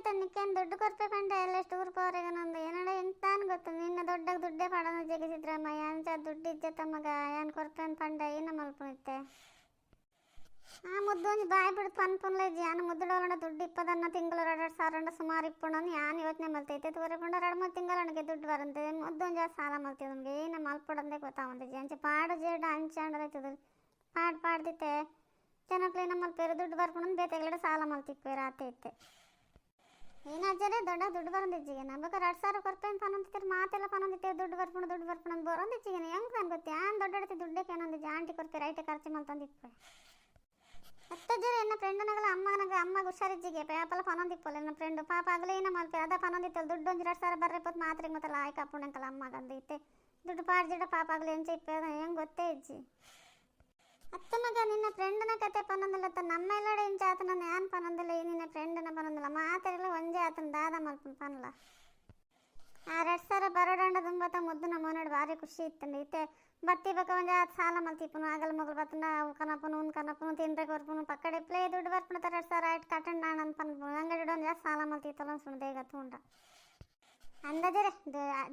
ಗೊತ್ತಾಯ್ತು ನಿಕ್ಕೇನು ದುಡ್ಡು ಕೊರ್ಪೆ ಕಂಡೆ ಎಲ್ಲ ಟೂರ್ ಪೋರೆಗ ನಂದು ಏನಡ ಎಂತಾನು ಗೊತ್ತು ನಿನ್ನ ದೊಡ್ಡಗೆ ದುಡ್ಡೇ ಪಡನ ಜಗಿಸಿದ್ರಮ್ಮ ಏನ್ ದುಡ್ಡು ಇಜ್ಜತ್ತ ಮಗ ಏನ್ ಕೊರ್ಪೆನ್ ಪಂಡ ಏನು ಮಲ್ಪುನಿತ್ತೆ ಆ ಮುದ್ದೊಂದು ಬಾಯ್ ಬಿಡ್ತು ಪನ್ಪುನ್ಲೆ ಜಾನು ಮುದ್ದಡೋಲಂಡ ದುಡ್ಡು ಇಪ್ಪದನ್ನ ತಿಂಗಳು 2,000 ಸುಮಾರು ಇಪ್ಪುಂಡು ಯಾನು ಯೋಚನೆ ಮಲ್ತೈತೆ ತೋರೆ ಪುಂಡ 2-3 ತಿಂಗಳಿಗೆ ದುಡ್ಡು ಬರಂತೆ ಮುದ್ದೊಂದು ಜಾಸ್ತಿ ಸಾಲ ಮಲ್ತೀವಿ ನಮಗೆ ಏನು ಮಲ್ಪಡಂದೆ ಗೊತ್ತಾವಂತೆ ಅಂಚೆ ಪಾಡು ಜೇಡು ಅಂಚಾಂಡದೈತದ ಪಾಡ್ದಿತ್ತೆ ಜನಕ್ಲೆ ನಮ್ಮಲ್ಲಿ ಪೇರು ದುಡ್ಡು ಬರ್ಕೊಂಡು ಬೇತೆಗಡೆ ಸಾಲ ಮಲ್ತಿಪ್ಪೇರು ಆತೈತೆ ಏನು ಅಜ್ಜರೇ ದುಡ್ಡು ಬರಂದಿಜ್ಜಿಗೆ ನಮಗೆ 2,000 ಕೊರ್ಪೇನು ಪನೊಂದಿತ್ತೀರಿ ಮಾತೆಲ್ಲ ಪನೊಂದಿತ್ತೇವೆ ದುಡ್ಡು ಬರ್ಕೊಂಡು ಬರೋಂದಿಜ್ಜಿಗೆ ಹೆಂಗೆ ನಾನು ಗೊತ್ತಿ ಏನು ದೊಡ್ಡಡತಿ ದುಡ್ಡಕ್ಕೆ ಏನೊಂದಿಜ್ಜಿ ಆಂಟಿ ಕೊರ್ಪೆ ರೈಟೆ ಖರ್ಚು ಮಲ್ತಂದಿಪ್ಪೆ ಅತ್ತಜ್ಜರು ಎನ್ನ ಫ್ರೆಂಡ್ನಾಗಲ್ಲ ಅಮ್ಮಗೆ ಹುಷಾರಿಜ್ಜಿಗೆ ಪೇಪಲ್ಲ ಪನೊಂದಿಪ್ಪಲ್ಲ ನನ್ನ ಫ್ರೆಂಡು ಪಾಪ ಆಗಲೇನ ಮಲ್ಪೆ ಅದ ಪನೊಂದಿತ್ತಲ್ಲ ದುಡ್ಡು ಒಂದು 2,000 ಬರ್ರಿಪ್ಪತ್ತು ಮಾತ್ರೆಗೆ ಮತ್ತಲ್ಲ ಆಯ್ಕೆ ಅಪ್ಪುಣಂಕಲ್ಲ ಅಮ್ಮಗಂದೈತೆ ದುಡ್ಡು ಪಾಡ್ಜಿಡ ಪಾಪ ಆಗಲಿ ಎಂಚೆ ಇಪ್ಪೆ ಹೆಂಗೆ ಗೊತ್ತೇ ಇಜ್ಜಿ ಅತ್ತ ಮಗ ನಿನ್ನ ಫ್ರೆಂಡ್ನ ಕತೆ ಪನೊಂದಿಲ್ಲ ನಮ್ಮ ಎಲ್ಲಡೆ ಇಂಚ ಆತನ ಏನು ಪನೊಂದಿಲ್ಲ ಈ ನಿನ್ನ ಫ್ರೆಂಡ್ನ ಪನೊಂದಿಲ್ಲ ಮಾತೆಲ್ಲ ಒಂಜೆ ಆತನ ದಾದ ಮಲ್ಪನ್ ಪನಲ್ಲ ಆ 2,000 ಬರೋಡಂಡ ತುಂಬತ್ತ ಮುದ್ದು ನಮ್ಮ ನೋಡಿ ಭಾರಿ ಖುಷಿ ಇತ್ತಂడి ಇತ್ತೆ ಬತ್ತಿ ಬಕ್ಕ ಒಂಜ ಸಾಲ ಮಲ್ತಿಪ್ಪನು ಆಗಲ ಮಗಳು ಬತ್ತನ ಅವು ಕನಪನು ಉನ್ ಕನಪನು ತಿನ್ಬೇಕು ಬರ್ಪನು ಪಕ್ಕಡೆ ಪ್ಲೇ ದುಡ್ಡು ಬರ್ಪಣ 2,000 ಆಯ್ತು ಕಟ್ಟಂಡ ನಾನು ಪನ್ಪು ಹಂಗೆ ಒಂದು ಜಾಸ್ತಿ ಸಾಲ ಮಲ್ತಿತ್ತಲ್ಲ ಅನ್ಸ್ಕೊಂಡು ಬೇಗ ತುಂಡ ಅಂದಜರೆ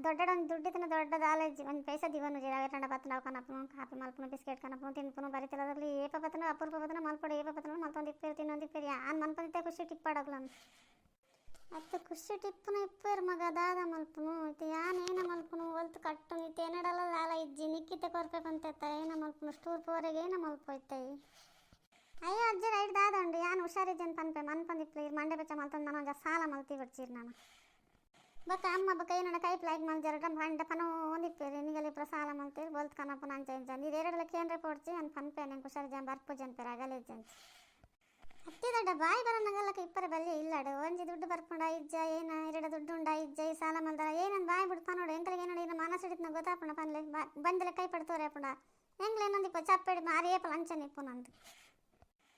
ದೊಡ್ಡದೊಂದು ದುಡ್ಡಿತನ ದೊಡ್ಡದು ಆಲಜ್ಜಿ ಒಂದು ಪೈಸಾ ದಿವನು ಜೀರಾಗಂಡ ಬತ್ತನ ಅವು ಕನಪನು ಕಾಫಿ ಮಲ್ಪನು ಬಿಸ್ಕೆಟ್ ಕನಪನು ತಿನ್ಪನು ಬರಿತಿಲ್ಲದ್ರಲ್ಲಿ ಏಪ ಬತ್ತನ ಅಪೂರ್ವ ಬತ್ತನ ಮಲ್ಪಡು ಏಪ ಬತ್ತನ ಮಲ್ತೊಂದು ಇಪ್ಪೇರು ತಿನ್ನೊಂದು ಇಪ್ಪೇರು ಯಾನ್ ಮನ್ಪಂದಿತ್ತೆ ಖುಷಿ ಟಿಪ್ಪಾಡೋಗ್ಲ ಅತ್ತು ಖುಷಿ ಟಿಪ್ಪುನ ಇಪ್ಪೇರು ಮಗ ದಾದ ಮಲ್ಪನು ಇತ್ತು ಏನ ಮಲ್ಪನು ಒಲ್ತು ಕಟ್ಟು ಇತ್ತು ಏನಡಲ್ಲ ಲಾಲ ಇಜ್ಜಿ ನಿಕ್ಕಿತ್ತೆ ಕೊರ್ಪೆ ಬಂತೈತ ಏನ ಮಲ್ಪನು ಸ್ಟೂರ್ ಪೋರೆಗೆ ಏನ ಮಲ್ಪೋಯ್ತೈ ಅಯ್ಯೋ ಅಜ್ಜಿ ರೈಟ್ ದಾದ ಉಂಡು ಯಾನು ಹುಷಾರಿದ್ದೇನೆ ಪನ್ಪೆ ಮನ್ಪಂದಿಪ್ಲಿ ಮಂಡೆ ಬೆಚ್ಚ ಮಲ್ತಂದು ನಾನು ಒಂಜ ಸಾಲ ಮಲ್ತಿ ಬಿಡ್ಚೀರಿ ನಾನು ಬಕ್ಕ ಅಮ್ಮ ಬಕ್ಕ ಏನಡ ಕೈ ಪ್ಲಾಗ್ ಮಲ್ ಜರಡ ಮಂಡೆ ಪನ ಒಂದಿಪ್ಪೇರಿ ನಿಗಲಿ ಇಪ್ಪರ ಸಾಲ ಮಲ್ತೀರಿ ಬೋಲ್ತು ಕನಪನ ಅಂಚ ಇಂಚ ನೀರು 2 ಲಕ್ಷ ಏನ್ರೆ ಕೊಡ್ಚಿ ನಾನು ಪನ್ಪೆ ನಂಗೆ ಹುಷಾರಿ ಜನ ಬರ್ಪು ಜನಪೇರು ಆಗಲೇ ಜಂಚಿ ಅತ್ತಿ ದೊಡ್ಡ ಬಾಯಿ ಬರೋನಗಲ್ಲಕ ಇಪ್ಪರ ಬಲ್ಲೆ ಇಲ್ಲಾಡು ಒಂಜಿ ದುಡ್ಡು ಬರ್ಪುಂಡ ಇಜ್ಜ ಏನ 2 ದುಡ್ಡು ಉಂಡ ಇಜ್ಜ ಈ ಸಾಲ ಮಲ್ದಾರ ಏನಂದು ಬಾಯಿ ಬಿಡ್ತಾ ನೋಡು ಎಂಕಲಿಗೆ ಏನೋ ಇನ್ನು ಮನಸ್ಸು ಹಿಡಿತು ನಾವು ಗೊತ್ತಾಪುಣ ಪನ್ಲೆ ಬಂದಲೆ ಕೈ ಪಡ್ತೋರೆ ಪುಂಡ ಹೆಂಗ್ಲೆ ಇನ್ನೊಂದಿಪ್ಪ ಚಪ್ಪೆಡಿ ಮಾರಿ ಏಪಲ್ ಅಂಚನಿಪ್ಪು ನಂದು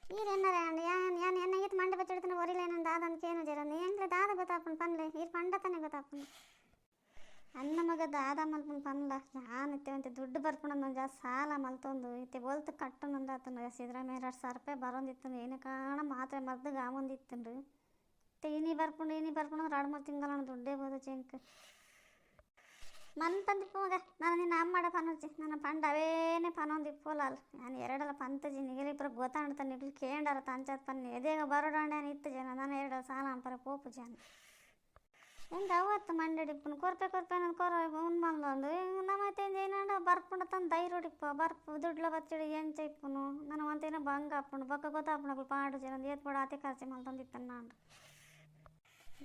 ಈರು ಎನ್ನರೆ ಅಂಡ್ ಯಾನ್ ಎನ್ನಗಿತ್ತು ಮಂಡೆ ಬಚ್ಚಿಡ್ತಾನೆ ಒರಿಲ ಏನಂದು ದಾದಂತ ಏನು ಜರ ಹೆಂಗ್ಲೆ ದಾದ ಗೊತ್ತಾಪುಣ ಪನ್ಲೆ ಈರು ಪಂಡತಾನೆ ಗೊತ್ತಾಪುಣ ಅನ್ನ ಮಗ ದಾದ ಮಲ್ಪನ ಪನ್ಲ ಯಾನ್ ಇತ್ತೇವಂತೆ ದುಡ್ಡು ಬರ್ಪುಣ ಒಂದು ಜಾಸ್ತಿ ಸಾಲ ಮಲ್ತೊಂದು ಇತ್ತೆ ಬೋಲ್ತು ಕಟ್ಟೊಂದು ಆತನ ಸಿದ್ರಾಮಯ್ಯ 2,000 ರೂಪಾಯಿ ಬರೋಂದಿತ್ತಂದು ಏನು ಕಾರಣ ಮಾತ್ರೆ ಮರ್ದಾಗ ಆಮೊಂದಿತ್ತನ್ರಿ ಮತ್ತೆ ಇನಿ ಬರ್ಪುಂಡು 2-3 ತಿಂಗಳ ದುಡ್ಡೇ ಬೋದು ಚೆಂಕ್ ಮನ್ಪಂದಿಪ್ಪು ಮಗ ನಾನು ನಿನ್ನ ಅಮ್ಮಡ ಪನೋಜಿ ನನ್ನ ಪಂಡ ಅವೇನೇ ಪನೊಂದಿಪ್ಪೋಲ ಅಲ್ಲ ನಾನು 2 ಪಂತಜಿ ನಿಗಲಿ ಇಬ್ಬರು ಗೊತ್ತಾಡ್ತಾನೆ ನಿಗ್ಲಿ ಕೇಂಡಾರ ತಂಚಾದ ಪನ್ನಿ ಎದೇಗ ಬರೋಡಾಣೆ ಇತ್ತು ಜನ ನಾನು 2 ಸಾಲ ಅಂಪರ ಪೋಪು ಜನ ಹೆಂಗೆ ಅವತ್ತು ಮಂಡ್ಯಡಿಪ್ಪನು ಕೊರ್ಪೆ ಅನ್ನೋದು ಉನ್ಮಲ್ದೊಂದು ನಮ್ಮತ್ತೆ ಏನಾಡ ಬರ್ಪುಂಡ ತಂದು ಧೈರ್ಯಡಿಪ್ಪ ಬರ್ಪು ದುಡ್ಲ ಬಚ್ಚಿಡಿ ಎಂಚ ಇಪ್ಪನು ನಾನು ಒಂತೇನೋ ಬಂಗ ಅಪ್ಪುಂಡು ಬಕ್ಕ ಗೊತ್ತಾಪುಣಗಳು ಪಾಡು ಜನ ಏತ್ ಬಿಡ ಅತಿ ಖರ್ಚು ಮಲ್ತಂದಿತ್ತನ ನಾನು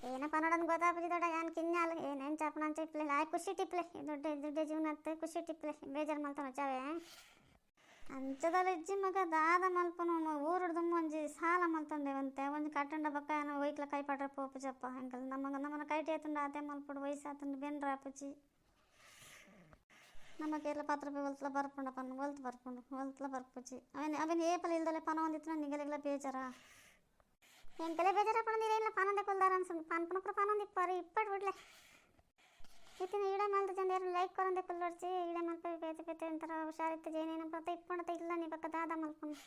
ಏನ ಪನ್ನಡಂದು ಗೊತ್ತಾಪಜಿ ದೊಡ್ಡ ಏನು ಕಿನ್ನಾಲು ಏನು ಎಂಚಾಪಣ ಅಂಚ ಇಪ್ಪಲಿಲ್ಲ ಆಯ್ ಖುಷಿ ಟಿಪ್ಲೆ ದುಡ್ಡು ಜೀವನ ಖುಷಿ ಟಿಪ್ಲೆ ಬೇಜಾರು ಮಲ್ತಾನ ಚಾವೆ ಅಂಚದಲ್ಲ ಇಜ್ಜಿ ಮಗ ದಾದ ಮಲ್ಪನು ಊರುಡ್ದು ಒಂಜಿ ಸಾಲ ಮಲ್ತಂದೇವಂತೆ ಒಂಜಿ ಕಟ್ಟಂಡ ಬಕ್ಕ ಏನೋ ಒಯ್ಕ್ಲ ಕೈ ಪಡ್ರೆ ಪೋಪು ಜಪ್ಪ ಹೆಂಗಲ್ ನಮ್ಮನ್ನ ಕೈಟಿ ಆತುಂಡ ಅದೇ ಮಲ್ಪಡು ವಯಸ್ಸಾತುಂಡು ಬೆನ್ರ ಆಪುಜಿ ನಮಗೆಲ್ಲ 10 ರೂಪಾಯಿ ಹೊಲ್ತಲ ಬರ್ಪುಂಡ ಪನ್ನು ಹೊಲ್ತಲ ಬರ್ಪುಜಿ ಅವನ್ ಏಪಲ್ ಇಲ್ದಲೆ ಪನ ಒಂದಿತ್ತು ನಿಗಲಿಗ್ಲ ಬೇಜಾರ ಎಂಕಲೆ ಬೇಜಾರ ಪಣದಿಲ್ಲ ಪನಂದೆ ಕೊಲ್ದಾರ ಅನ್ಸುಂಡು ಪನ್ಪುನಕ್ರ ಪನೊಂದಿಪ್ಪಾರಿ ಇಪ್ಪಡು ಬಿಡ್ಲೆ ಇತ್ತಿನ ಈಡೆ ಮಲ್ದ ಜನ ಲೈಕ್ ಕೊರಂದೆ ಕುಲ್ಲೊಡ್ಸಿ ಈಡೆ ಮಲ್ಪ ಬೇತೆ ಅಂತಾರ ಹುಷಾರಿತ್ತು ಜೇನೇನು ಬತ್ತ ಇಪ್ಪುಂಡತ ಇಲ್ಲ ನೀ ಬಕ್ಕ ದಾದ ಮಲ್ಪುಂಡು